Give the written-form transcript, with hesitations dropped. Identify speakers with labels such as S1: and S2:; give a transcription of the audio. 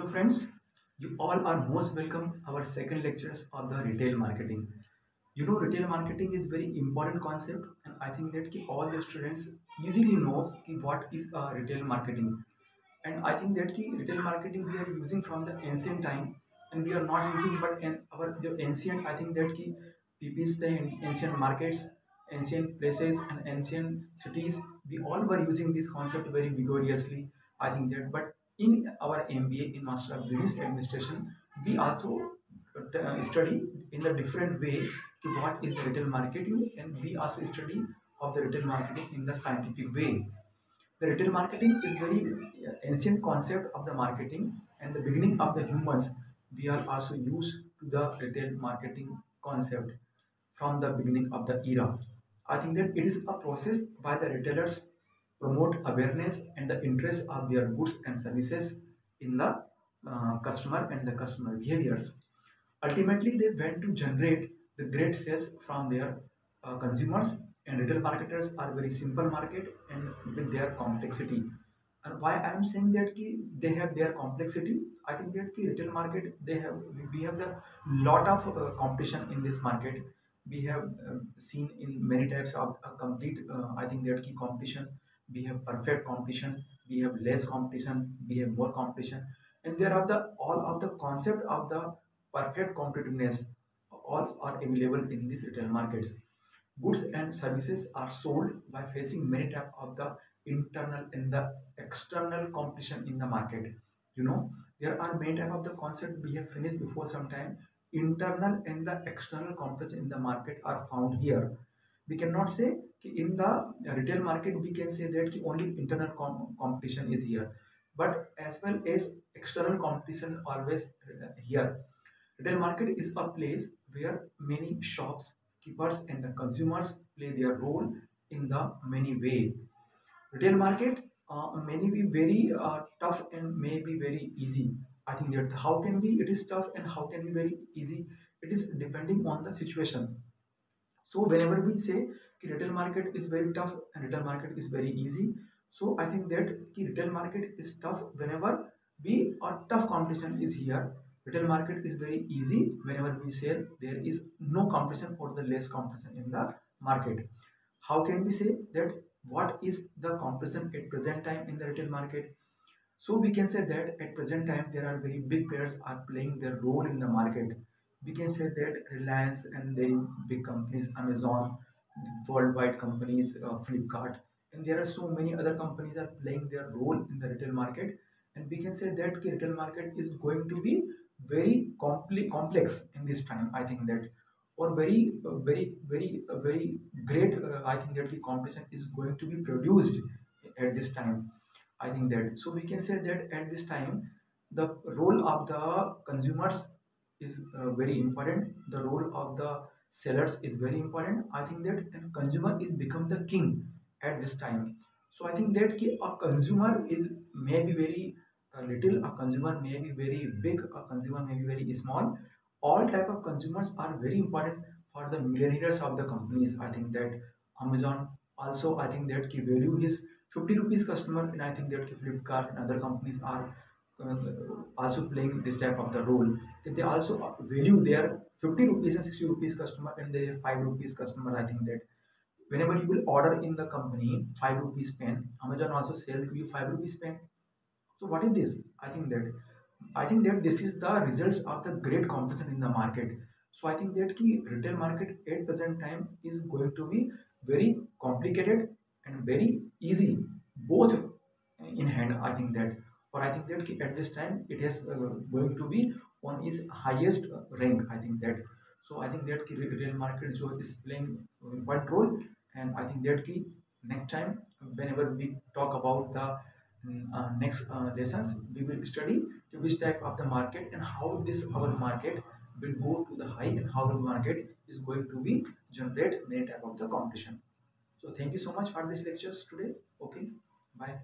S1: Hello friends, you all are most welcome our second lectures of the retail marketing. Retail marketing is very important concept and I think that all the students easily knows what is retail marketing. And I think that retail marketing we are using from the ancient time and we are not using but in our the ancient I think that people stay in ancient markets, ancient places and ancient cities. We all were using this concept very vigorously. I think that but in our MBA in Master of Business Administration, we also study in a different way to what is the retail marketing and we also study of the retail marketing in the scientific way. The retail marketing is very ancient concept of the marketing and the beginning of the humans. We are also used to the retail marketing concept from the beginning of the era. I think that it is a process by the retailers promote awareness and the interest of their goods and services in the customer and the customer behaviors. Ultimately, they went to generate the great sales from their consumers, and retail marketers are very simple market and with their complexity. And why I am saying that they have their complexity, I think that retail market they have we have the lot of competition in this market. We have seen in many types of complete. I think that competition. We have perfect competition. We have less competition. We have more competition, and there are the all of the concept of the perfect competitiveness all are available in these retail markets. Goods and services are sold by facing many type of the internal and the external competition in the market. There are many type of the concept we have finished before some time. Internal and the external competition in the market are found here. We cannot say in the retail market we can say that only internal competition is here, but as well as external competition always here. Retail market is a place where many shops, keepers and the consumers play their role in the many way. Retail market may be very tough and may be very easy. I think that how can be it is tough and how can be very easy. It is depending on the situation. So whenever we say retail market is very tough and retail market is very easy, so I think that retail market is tough whenever we or tough competition is here. Retail market is very easy whenever we say there is no competition or the less competition in the market. How can we say that what is the competition at present time in the retail market? So we can say that at present time there are very big players are playing their role in the market. We can say that Reliance and very big companies, Amazon, worldwide companies, Flipkart, and there are so many other companies are playing their role in the retail market. And we can say that retail market is going to be very complex in this time. I think that, or very great. I think that the competition is going to be produced at this time. I think that so we can say that at this time the role of the consumers is very important. The role of the sellers is very important. I think that and consumer is become the king at this time. So I think that a consumer is maybe very little, a consumer may be very big, a consumer may be very small. All type of consumers are very important for the millionaires of the companies. I think that Amazon also I think that value is 50 rupees customer, and I think that Flipkart and other companies are uh, also playing this type of the role. They also value their 50 rupees and 60 rupees customer and their 5 rupees customer. I think that whenever you will order in the company 5 rupees pen, Amazon also sell to you 5 rupees pen. So what is this? I think that this is the results of the great competition in the market. So I think that key retail market at present time is going to be very complicated and very easy, both in hand. I think that, or I think that at this time it is going to be on its highest rank. I think that. So I think that retail market so is playing important role, and I think that key next time whenever we talk about the next lessons we will study which type of the market and how this our market will go to the high and how the market is going to be generate many type of the competition. So thank you so much for this lectures today. Okay, bye.